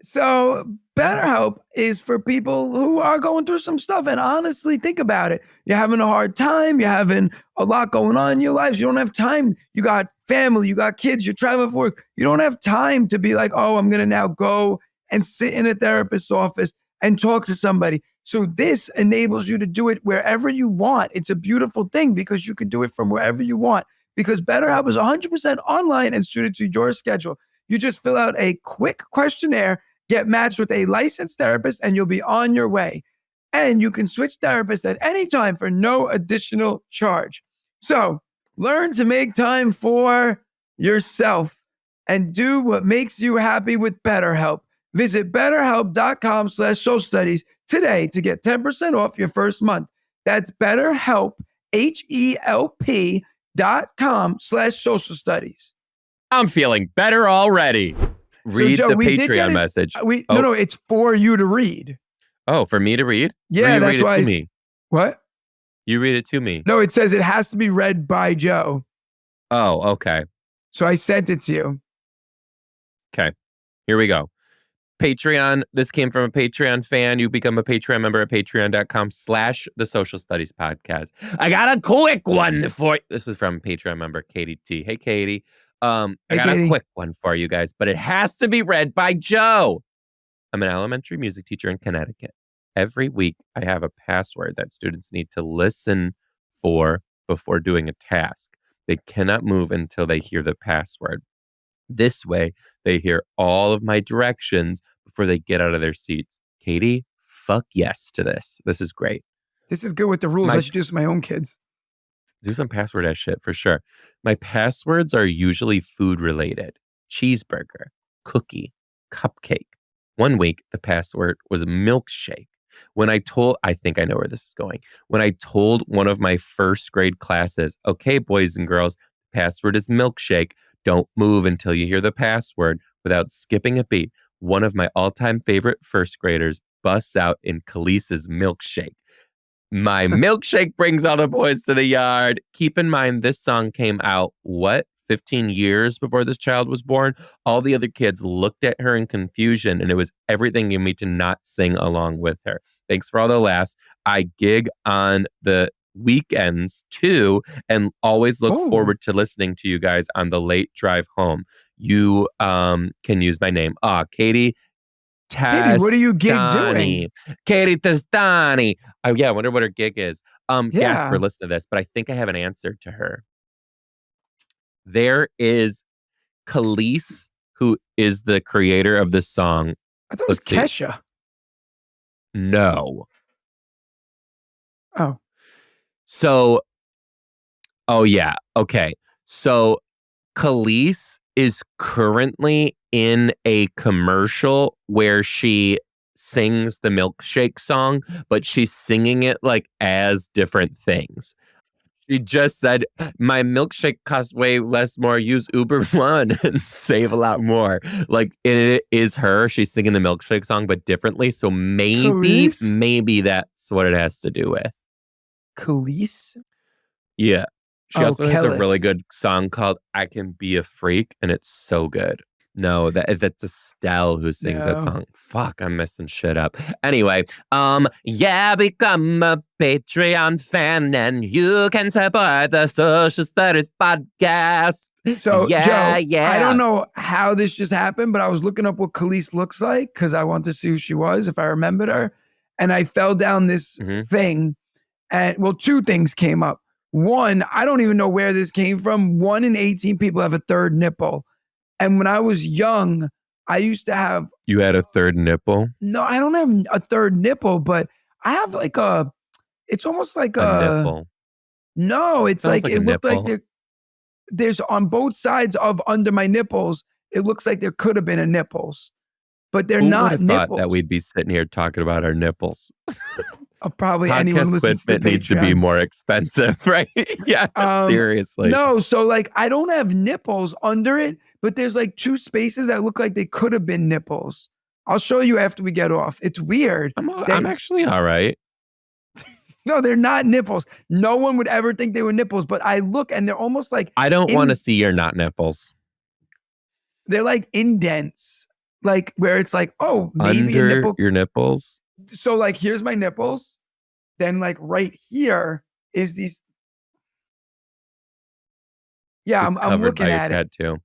Speaker 2: So BetterHelp is for people who are going through some stuff. And honestly, think about it. You're having a hard time. You're having a lot going on in your lives. You don't have time. You got family. You got kids. You're traveling for work. You don't have time to be like, oh, I'm going to now go and sit in a therapist's office and talk to somebody. So this enables you to do it wherever you want. It's a beautiful thing because you can do it from wherever you want, because BetterHelp is 100% online and suited to your schedule. You just fill out a quick questionnaire, get matched with a licensed therapist, and you'll be on your way. And you can switch therapists at any time for no additional charge. So learn to make time for yourself and do what makes you happy with BetterHelp. Visit BetterHelp.com/socialstudies today to get 10% off your first month. That's BetterHelp, HELP.com/socialstudies.
Speaker 1: I'm feeling better already. Read
Speaker 2: Joe,
Speaker 1: the Patreon message.
Speaker 2: No, it's for you to read.
Speaker 1: Oh, for me to read?
Speaker 2: Yeah, that's why.
Speaker 1: Me.
Speaker 2: What?
Speaker 1: You read it to me.
Speaker 2: No, it says it has to be read by Joe.
Speaker 1: Oh, okay.
Speaker 2: So I sent it to you.
Speaker 1: Okay. Here we go. Patreon. This came from a Patreon fan. You become a Patreon member at patreon.com/the Social Studies Podcast. I got a quick one for you. This is from Patreon member Katie T. Hey, Katie. I got
Speaker 2: Katie.
Speaker 1: a quick one for you guys, but it has to be read by Joe. I'm an elementary music teacher in Connecticut. Every week, I have a password that students need to listen for before doing a task. They cannot move until they hear the password. This way, they hear all of my directions before they get out of their seats. Katie, fuck yes to this. This is great.
Speaker 2: This is good with the rules. I should do this with my own kids.
Speaker 1: Do some password ass shit for sure. My passwords are usually food related. Cheeseburger, cookie, cupcake. One week, the password was a milkshake. I think I know where this is going. When I told one of my first grade classes, okay, boys and girls, the password is milkshake. Don't move until you hear the password, without skipping a beat, one of my all-time favorite first graders busts out in Khalees's milkshake. My milkshake brings all the boys to the yard. Keep in mind, this song came out, 15 years before this child was born? All the other kids looked at her in confusion, and it was everything in me to not sing along with her. Thanks for all the laughs. I gig on the weekends too, and always look forward to listening to you guys on the late drive home. You can use my name. Katie Tastani.
Speaker 2: Katie, what are you gig doing?
Speaker 1: Katie Tastani. Oh yeah, I wonder what her gig is. Gaspare, listen to this, but I think I have an answer to her. There is Khalees, who is the creator of this song.
Speaker 2: I thought it was Kesha.
Speaker 1: No.
Speaker 2: Oh.
Speaker 1: So, yeah. Okay. So Khalees is currently in a commercial where she sings the milkshake song, but she's singing it like as different things. She just said, my milkshake costs way less more. Use Uber One and save a lot more. Like, it is her. She's singing the milkshake song, but differently. So maybe that's what it has to do with.
Speaker 2: Khalees?
Speaker 1: Yeah. She also has a
Speaker 2: Kellis.
Speaker 1: really good song called I Can Be a Freak, and it's so good. No, that's Estelle who sings that song. Fuck, I'm messing shit up. Anyway, become a Patreon fan and you can support the Social Studies Podcast.
Speaker 2: So,
Speaker 1: Joe,
Speaker 2: I don't know how this just happened, but I was looking up what Khalees looks like because I wanted to see who she was, if I remembered her. And I fell down this thing, and two things came up. One, I don't even know where this came from. 1 in 18 people have a third nipple. And when I was young, I used to have.
Speaker 1: You had a third nipple?
Speaker 2: No, I don't have a third nipple, but I have like a. It's almost like
Speaker 1: A
Speaker 2: a.
Speaker 1: nipple.
Speaker 2: No, it's
Speaker 1: Sounds
Speaker 2: like
Speaker 1: like
Speaker 2: it
Speaker 1: a
Speaker 2: looked like
Speaker 1: nipple.
Speaker 2: there's on both sides of under my nipples. It looks like there could have been a nipples, but they're
Speaker 1: Who would
Speaker 2: not
Speaker 1: have
Speaker 2: nipples.
Speaker 1: thought that we'd be sitting here talking about our nipples?
Speaker 2: Probably anyone
Speaker 1: Podcast
Speaker 2: listens to the
Speaker 1: equipment needs to be
Speaker 2: Patreon.
Speaker 1: more expensive, right? Yeah, seriously.
Speaker 2: No, so like I don't have nipples under it, but there's like two spaces that look like they could have been nipples. I'll show you after we get off. It's weird.
Speaker 1: I'm actually all right.
Speaker 2: No, they're not nipples. No one would ever think they were nipples, but I look and they're almost like
Speaker 1: I don't want to see your not nipples.
Speaker 2: They're like indents, like where it's like, oh, maybe
Speaker 1: Under
Speaker 2: a nipple.
Speaker 1: your nipples?
Speaker 2: So like, here's my nipples. Then like right here is these. Yeah,
Speaker 1: It's
Speaker 2: I'm
Speaker 1: covered
Speaker 2: looking
Speaker 1: by your
Speaker 2: at it.
Speaker 1: tattoo.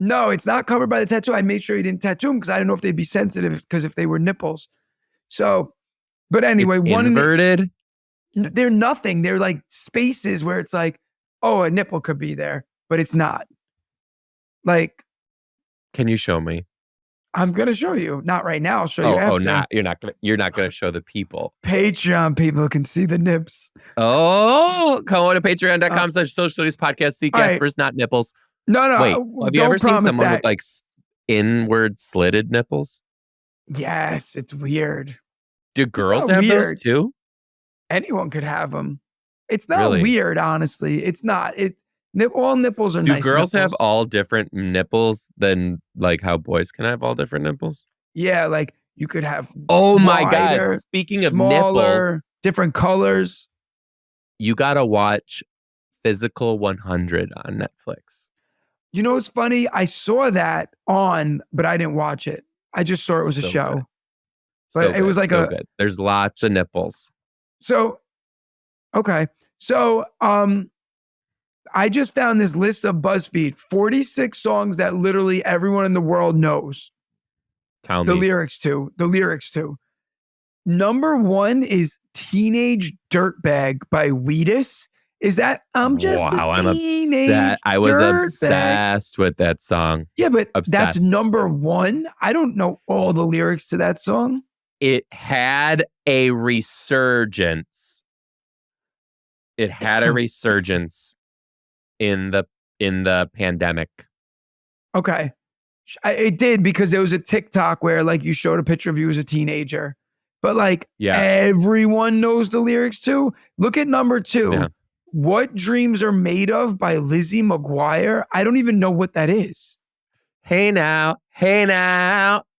Speaker 2: No, it's not covered by the tattoo. I made sure he didn't tattoo them because I didn't know if they'd be sensitive because if they were nipples. So, but anyway,
Speaker 1: It's
Speaker 2: one
Speaker 1: inverted.
Speaker 2: they're nothing. They're like spaces where it's like, oh, a nipple could be there, but it's not. Like,
Speaker 1: Can you show me?
Speaker 2: I'm gonna show you. Not right now. I'll show you after.
Speaker 1: You're not gonna show the people.
Speaker 2: Patreon people can see the nips.
Speaker 1: Oh, go on to patreon.com/social studies podcast. See
Speaker 2: all right.
Speaker 1: Gaspar's not nipples.
Speaker 2: No,
Speaker 1: Wait, have you
Speaker 2: don't
Speaker 1: ever seen
Speaker 2: promise
Speaker 1: someone
Speaker 2: that.
Speaker 1: with like inward slitted nipples?
Speaker 2: Yes, it's weird.
Speaker 1: Do girls
Speaker 2: not
Speaker 1: have those
Speaker 2: weird.
Speaker 1: too?
Speaker 2: Anyone could have them. It's not
Speaker 1: Really?
Speaker 2: weird, honestly. It's not. All nipples are
Speaker 1: Do
Speaker 2: nice.
Speaker 1: girls have
Speaker 2: nipples.
Speaker 1: all different nipples than like how boys can have all different nipples?
Speaker 2: Yeah, like you could have.
Speaker 1: Oh my
Speaker 2: wider,
Speaker 1: God. Speaking of
Speaker 2: smaller,
Speaker 1: nipples,
Speaker 2: different colors.
Speaker 1: you got to watch Physical 100 on Netflix.
Speaker 2: You know what's funny? I saw that on, but I didn't watch it. I just saw it was a
Speaker 1: So
Speaker 2: show.
Speaker 1: good.
Speaker 2: But it was like
Speaker 1: so good. There's lots of nipples.
Speaker 2: So, okay. So, I just found this list of BuzzFeed 46 songs that literally everyone in the world knows.
Speaker 1: Tell
Speaker 2: The
Speaker 1: me.
Speaker 2: lyrics to. Number 1 is Teenage Dirtbag by Wheatus. Is that I'm just
Speaker 1: I'm
Speaker 2: a teenage
Speaker 1: upset. I was
Speaker 2: dirtbag.
Speaker 1: obsessed with that song.
Speaker 2: Yeah, but that's
Speaker 1: Obsessed.
Speaker 2: number 1. I don't know all the lyrics to that song.
Speaker 1: It had a resurgence. It had a resurgence in the pandemic.
Speaker 2: Okay. It did because there was a TikTok where like you showed a picture of you as a teenager. But like everyone knows the lyrics too. Look at number 2.
Speaker 1: Yeah.
Speaker 2: What Dreams Are Made Of by Lizzie McGuire. I don't even know what that is.
Speaker 1: Hey now,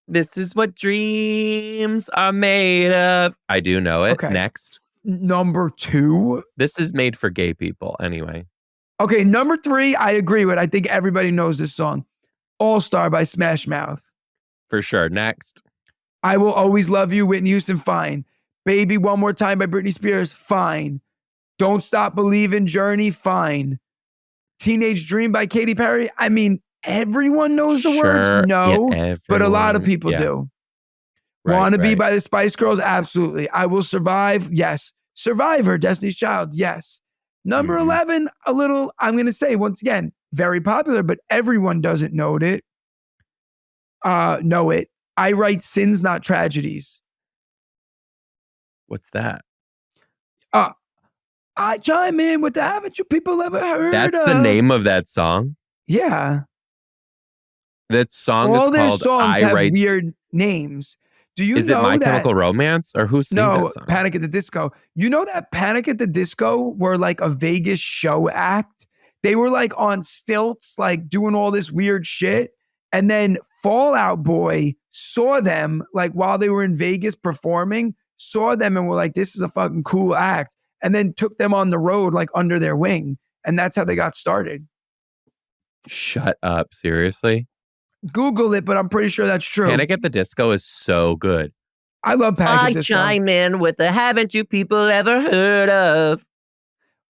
Speaker 1: this is what dreams are made of. I do know it.
Speaker 2: Okay.
Speaker 1: Next.
Speaker 2: Number 2.
Speaker 1: This is made for gay people anyway.
Speaker 2: Okay, number 3, I agree with. I think everybody knows this song. All Star by Smash Mouth.
Speaker 1: For sure. Next.
Speaker 2: I Will Always Love You, Whitney Houston, fine. Baby One More Time by Britney Spears, fine. Don't Stop Believin', Journey, fine. Teenage Dream by Katy Perry. I mean, everyone knows the words. No, but a lot of people do. Wanna Be by the Spice Girls? Absolutely. I Will Survive? Yes. Survivor, Destiny's Child? Yes. Number 11, I'm going to say once again, very popular, but everyone doesn't know it. I Write Sins, Not Tragedies.
Speaker 1: What's that?
Speaker 2: I chime in with the haven't you people ever heard
Speaker 1: That's
Speaker 2: of?
Speaker 1: the name of that song?
Speaker 2: Yeah.
Speaker 1: That song
Speaker 2: All
Speaker 1: is
Speaker 2: their
Speaker 1: called
Speaker 2: songs
Speaker 1: I
Speaker 2: have
Speaker 1: Write...
Speaker 2: weird names. Do you
Speaker 1: Is
Speaker 2: know
Speaker 1: it My
Speaker 2: that?
Speaker 1: Chemical Romance? Or who sings that song?
Speaker 2: Panic at the Disco. You know that Panic at the Disco were like a Vegas show act? They were like on stilts, like doing all this weird shit. And then Fall Out Boy saw them like while they were in Vegas performing, saw them and were like, this is a fucking cool act. And then took them on the road like under their wing. And that's how they got started.
Speaker 1: Shut up. Seriously?
Speaker 2: Google it, but I'm pretty sure that's true.
Speaker 1: Panic at the Disco is so good.
Speaker 2: I love Panic at the
Speaker 3: I
Speaker 2: Disco.
Speaker 3: chime in with the haven't you people ever heard of?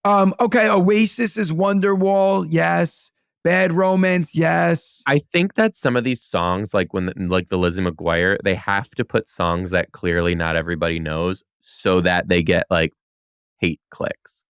Speaker 2: Okay, Oasis is Wonderwall, yes. Bad Romance, yes.
Speaker 1: I think that some of these songs, like the Lizzie McGuire, they have to put songs that clearly not everybody knows so that they get like hate clicks.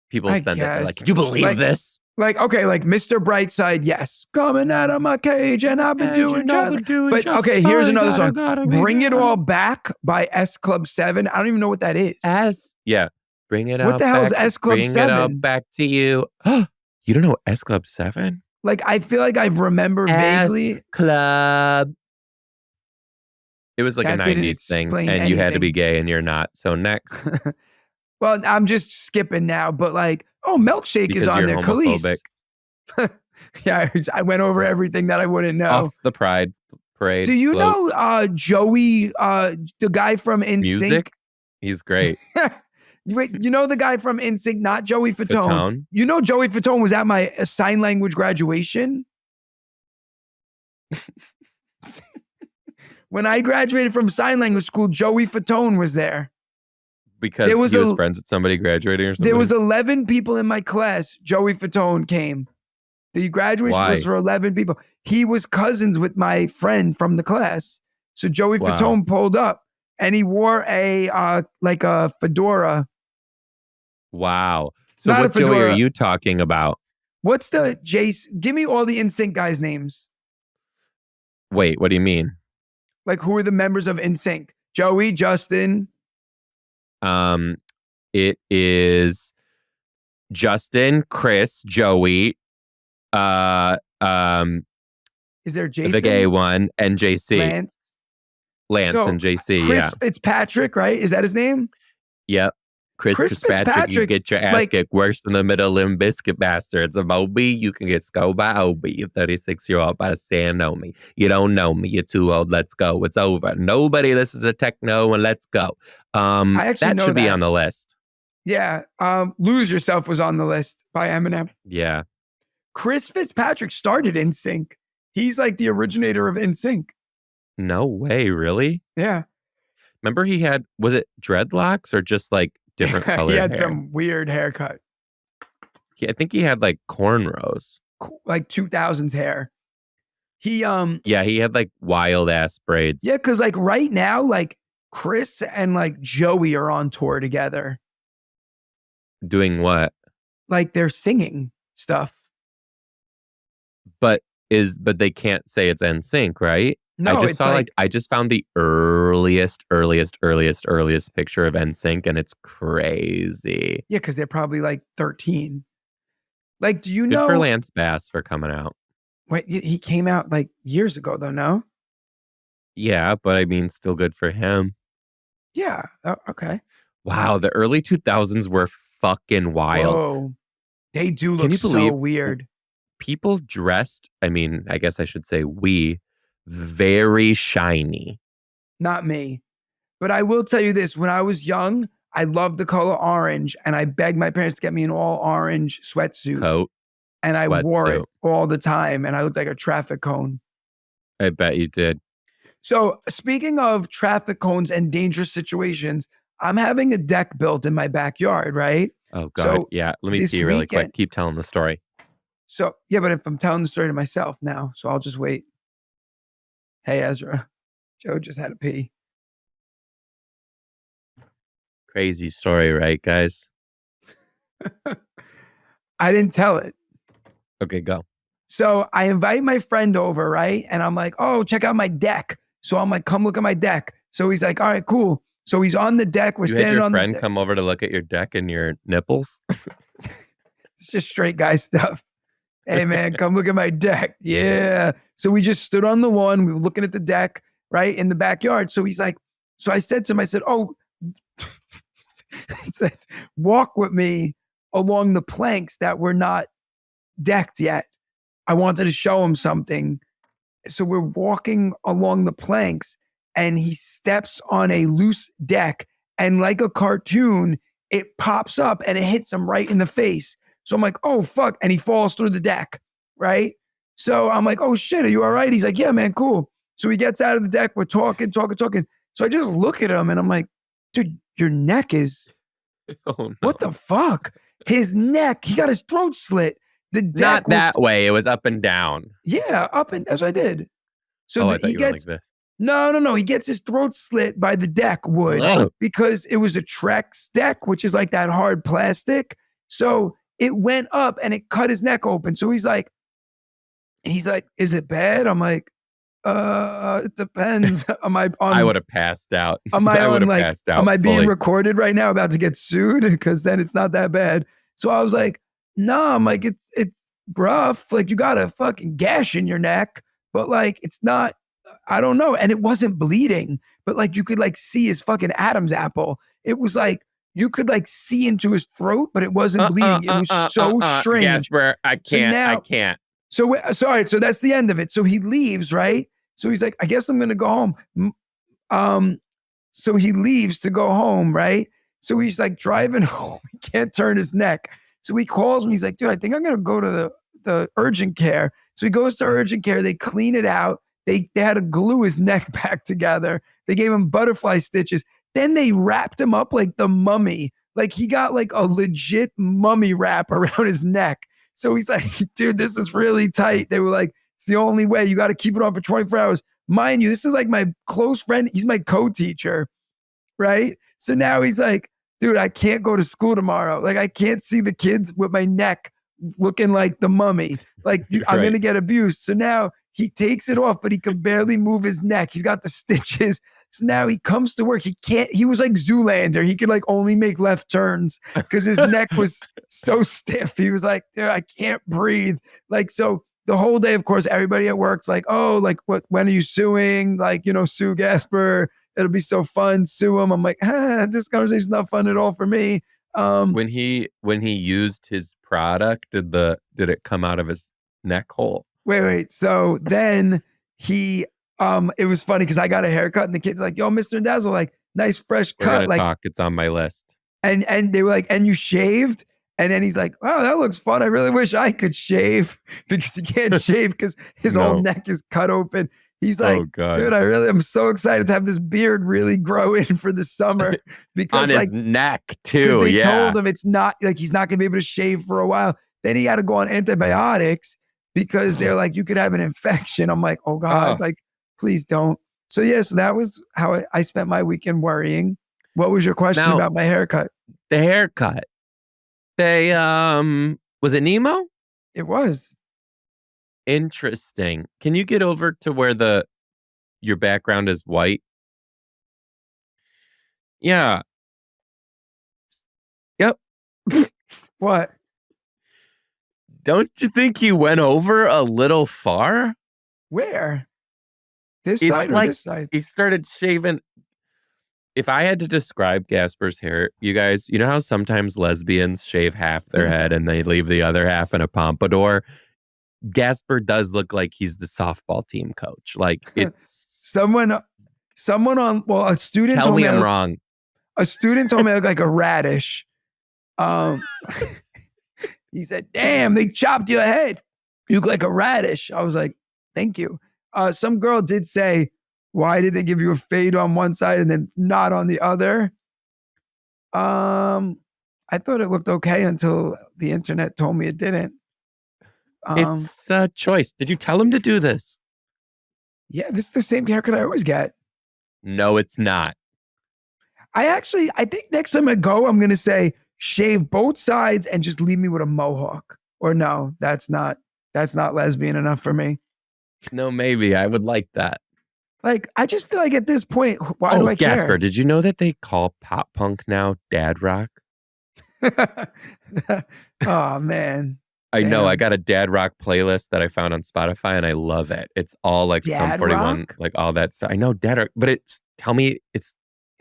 Speaker 1: People send it, they're like, can you believe this?
Speaker 2: Like, okay, like Mr. Brightside, yes. Coming out of my cage and I've been doing just. But okay, here's another song. Bring It All Back by S Club 7. I don't even know what that is.
Speaker 1: Yeah. Bring it
Speaker 2: What
Speaker 1: all
Speaker 2: the hell is
Speaker 1: back.
Speaker 2: S Club
Speaker 1: Bring
Speaker 2: 7?
Speaker 1: it all back to you. You don't know S Club 7?
Speaker 2: Like, I feel like I remember vaguely.
Speaker 1: S Club. It was like
Speaker 2: That
Speaker 1: a
Speaker 2: didn't
Speaker 1: 90s thing,
Speaker 2: explain
Speaker 1: and you had to be
Speaker 2: anything.
Speaker 1: gay, and you're not. So next.
Speaker 2: Well, I'm just skipping now, but like, oh, Milkshake
Speaker 1: Because
Speaker 2: is on
Speaker 1: you're
Speaker 2: there.
Speaker 1: homophobic.
Speaker 2: Khalees. Yeah, I went over everything that I wouldn't know.
Speaker 1: Off the Pride Parade.
Speaker 2: Do you
Speaker 1: float.
Speaker 2: know Joey, the guy from NSYNC?
Speaker 1: Music? He's great.
Speaker 2: Wait, you know the guy from NSYNC, not Joey Fatone.
Speaker 1: Fatone?
Speaker 2: You know Joey Fatone was at my sign language graduation? When I graduated from sign language school, Joey Fatone was there.
Speaker 1: Because he was friends with somebody graduating or something?
Speaker 2: There was 11 people in my class. Joey Fatone came. The graduation was for 11 people. He was cousins with my friend from the class. So Joey Fatone pulled up and he wore a like a fedora.
Speaker 1: Wow. So
Speaker 2: Not
Speaker 1: what
Speaker 2: a fedora.
Speaker 1: Joey are you talking about?
Speaker 2: What's the Jace? Give me all the NSYNC guys' names.
Speaker 1: Wait, what do you mean?
Speaker 2: Like, who are the members of NSYNC? Joey, Justin.
Speaker 1: It is Justin, Chris, Joey,
Speaker 2: Is there Jason?
Speaker 1: the gay one, and JC.
Speaker 2: Lance
Speaker 1: So, and JC,
Speaker 2: Chris Fitzpatrick, right? Is that his name?
Speaker 1: Yep. Chris Fitzpatrick, you get your ass kicked worse than the middle limb biscuit bastards. Of Obi, you can get scolded by Obi. You 36-year-old by the stand know me. You don't know me. You're too old. Let's go. It's over. Nobody listens to techno and let's go. That should be on the list.
Speaker 2: Yeah. Lose Yourself was on the list by Eminem.
Speaker 1: Yeah.
Speaker 2: Chris Fitzpatrick started NSYNC. He's like the originator of NSYNC.
Speaker 1: No way, really?
Speaker 2: Yeah.
Speaker 1: Remember he had, was it dreadlocks or just like different color
Speaker 2: He had
Speaker 1: hair?
Speaker 2: some weird haircut.
Speaker 1: I think he had like cornrows.
Speaker 2: Like 2000s hair.
Speaker 1: Yeah, he had like wild ass braids.
Speaker 2: Yeah, because like right now, like Chris and like Joey are on tour together.
Speaker 1: Doing what?
Speaker 2: Like they're singing stuff.
Speaker 1: But they can't say it's NSYNC, right?
Speaker 2: No,
Speaker 1: I just saw I just found the earliest picture of NSYNC, and it's crazy.
Speaker 2: Yeah, because they're probably like 13. Like, do you know?
Speaker 1: Good for Lance Bass for coming out.
Speaker 2: Wait, he came out like years ago, though, no?
Speaker 1: Yeah, but I mean, still good for him.
Speaker 2: Yeah. Oh, okay.
Speaker 1: Wow, the early 2000s were fucking wild.
Speaker 2: Whoa. They do look so weird.
Speaker 1: People dressed, I mean, I guess I should say very shiny.
Speaker 2: Not me. But I will tell you this. When I was young, I loved the color orange, and I begged my parents to get me an all orange sweatsuit.
Speaker 1: Coat.
Speaker 2: And I wore it all the time, and I looked like a traffic cone.
Speaker 1: I bet you did.
Speaker 2: So speaking of traffic cones and dangerous situations, I'm having a deck built in my backyard, right?
Speaker 1: Oh, God.
Speaker 2: So
Speaker 1: yeah. Let me see really quick. Keep telling the story.
Speaker 2: So, yeah, but if I'm telling the story to myself now, so I'll just wait. Hey, Ezra. Joe just had to pee.
Speaker 1: Crazy story, right, guys?
Speaker 2: I didn't tell it.
Speaker 1: Okay, go.
Speaker 2: So I invite my friend over, right? And I'm like, oh, check out my deck. So I'm like, come look at my deck. So he's like, all right, cool. So he's on the deck. We're standing on the deck.
Speaker 1: You had your friend come over to look at your deck and your nipples?
Speaker 2: It's just straight guy stuff. Hey, man, come look at my deck. Yeah. So we just stood on the lawn. We were looking at the deck, right, in the backyard. So he's like, so I said to him, I said, oh, he said, walk with me along the planks that were not decked yet. I wanted to show him something. So we're walking along the planks and he steps on a loose deck and like a cartoon, it pops up and it hits him right in the face. So I'm like, oh, fuck. And he falls through the deck, right? So I'm like, oh, shit, are you all right? He's like, yeah, man, cool. So he gets out of the deck. We're talking. So I just look at him and I'm like, dude, your neck is,
Speaker 1: oh, no.
Speaker 2: What the fuck? His neck, he got his throat slit. The deck
Speaker 1: Not that way. It was up and down.
Speaker 2: Yeah, up and that's what I did. So
Speaker 1: I thought
Speaker 2: he
Speaker 1: you went
Speaker 2: gets
Speaker 1: like this.
Speaker 2: No. He gets his throat slit by the deck wood because it was a Trex deck, which is like that hard plastic. So it went up and it cut his neck open. So he's like, is it bad? I'm like, it depends. Am I on?
Speaker 1: I would have passed out.
Speaker 2: Am I
Speaker 1: would
Speaker 2: on
Speaker 1: have
Speaker 2: like?
Speaker 1: passed out
Speaker 2: Am I being
Speaker 1: fully.
Speaker 2: recorded right now? About to get sued? Because then it's not that bad. So I was like, no. I'm like, it's rough. Like you got a fucking gash in your neck, but like it's not. I don't know. And it wasn't bleeding, but like you could like see his fucking Adam's apple. It was like you could like see into his throat, but it wasn't bleeding. It was so strange.
Speaker 1: Gaspare, I can't. I can't.
Speaker 2: So sorry. So that's the end of it. So he leaves, right? So he's like, I guess I'm gonna go home. So he leaves to go home, right? So he's like driving home. He can't turn his neck. So he calls me. He's like, dude, I think I'm gonna go to the urgent care. So he goes to urgent care. They clean it out. They had to glue his neck back together. They gave him butterfly stitches. Then they wrapped him up like the mummy. Like he got like a legit mummy wrap around his neck. So he's like, dude, this is really tight. They were like, it's the only way. You got to keep it on for 24 hours. Mind you, this is like my close friend. He's my co-teacher, right? So now he's like, dude, I can't go to school tomorrow. Like I can't see the kids with my neck looking like the mummy. Like I'm going to get abused. So now he takes it off, but he can barely move his neck. He's got the stitches. So now he comes to work. He was like Zoolander. He could like only make left turns because his neck was so stiff. He was like, dude, I can't breathe. Like, so the whole day, of course, everybody at work's like, oh, like when are you suing? Like, sue Gaspare. It'll be so fun. Sue him. I'm like, this conversation's not fun at all for me.
Speaker 1: When he used his product, did it come out of his neck hole?
Speaker 2: Wait. So then it was funny because I got a haircut and the kid's like, yo, Mr. Randazzo, like nice fresh
Speaker 1: We're
Speaker 2: cut.
Speaker 1: gonna
Speaker 2: Like
Speaker 1: talk. It's on my list.
Speaker 2: And they were like, and you shaved? And then he's like, wow, that looks fun. I really wish I could shave because he can't shave because his whole neck is cut open. He's like,
Speaker 1: oh, God.
Speaker 2: dude, I'm so excited to have this beard really grow in for the summer because
Speaker 1: on his neck too.
Speaker 2: They told him it's not like he's not gonna be able to shave for a while. Then he had to go on antibiotics because they're like, you could have an infection. I'm like, oh God, like please don't. So yeah, so that was how I spent my weekend worrying. What was your question about my haircut?
Speaker 1: The haircut. They was it Nemo?
Speaker 2: It was.
Speaker 1: Interesting. Can you get over to where your background is white? Yeah. Yep.
Speaker 2: What?
Speaker 1: Don't you think he went over a little far?
Speaker 2: Where? This side or this side?
Speaker 1: He started shaving. If I had to describe Gaspar's hair, you guys, you know how sometimes lesbians shave half their head and they leave the other half in a pompadour? Gaspare does look like he's the softball team coach. Like it's
Speaker 2: someone on, well, a student
Speaker 1: tell
Speaker 2: told
Speaker 1: me I'm wrong.
Speaker 2: A student told me I look like a radish. He said, damn, they chopped your head. You look like a radish. I was like, thank you. Some girl did say, why did they give you a fade on one side and then not on the other? I thought it looked okay until the internet told me it didn't.
Speaker 1: It's a choice. Did you tell him to do this?
Speaker 2: Yeah, this is the same haircut I always get.
Speaker 1: No, it's not.
Speaker 2: I think next time I go, I'm going to say shave both sides and just leave me with a mohawk. Or no, that's not lesbian enough for me.
Speaker 1: No, maybe. I would like that.
Speaker 2: Like, I just feel like at this point, why do I care?
Speaker 1: Gaspare, did you know that they call pop punk now dad rock?
Speaker 2: Oh, man.
Speaker 1: I know. I got a dad rock playlist that I found on Spotify and I love it. It's all like Sum 41, like all that stuff. I know dad rock, but it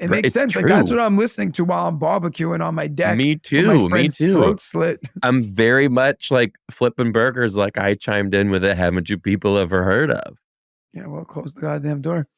Speaker 2: makes sense.
Speaker 1: True.
Speaker 2: Like that's what I'm listening to while I'm barbecuing on my deck.
Speaker 1: Me too.
Speaker 2: Me too. Throat slit.
Speaker 1: I'm very much like flipping burgers. Like I chimed in with it. Haven't you people ever heard of?
Speaker 2: Yeah. Well, close the goddamn door.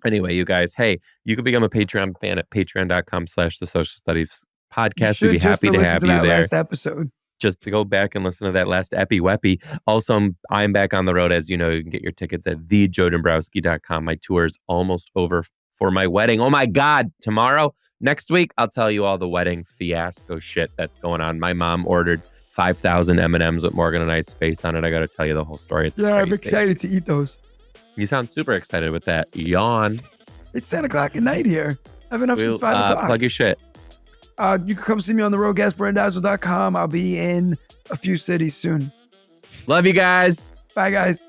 Speaker 1: Anyway, you guys, hey, you can become a Patreon fan at patreon.com/the social studies podcast. We'd be happy to have you there.
Speaker 2: Last episode.
Speaker 1: Just to go back and listen to that last Epi Weppy. Also, I'm back on the road. As you know, you can get your tickets at thejoedombrowski.com. My tour is almost over for my wedding. Oh my God. Tomorrow, next week, I'll tell you all the wedding fiasco shit that's going on. My mom ordered 5,000 M&Ms with Morgan and I's face on it. I got to tell you the whole story. It's crazy.
Speaker 2: I'm excited to eat those.
Speaker 1: You sound super excited with that. Yawn.
Speaker 2: It's 10 o'clock at night here. I've been up since 5 o'clock.
Speaker 1: Plug your shit.
Speaker 2: You can come see me on the road, GaspareRandazzo.com. I'll be in a few cities soon.
Speaker 1: Love you guys.
Speaker 2: Bye, guys.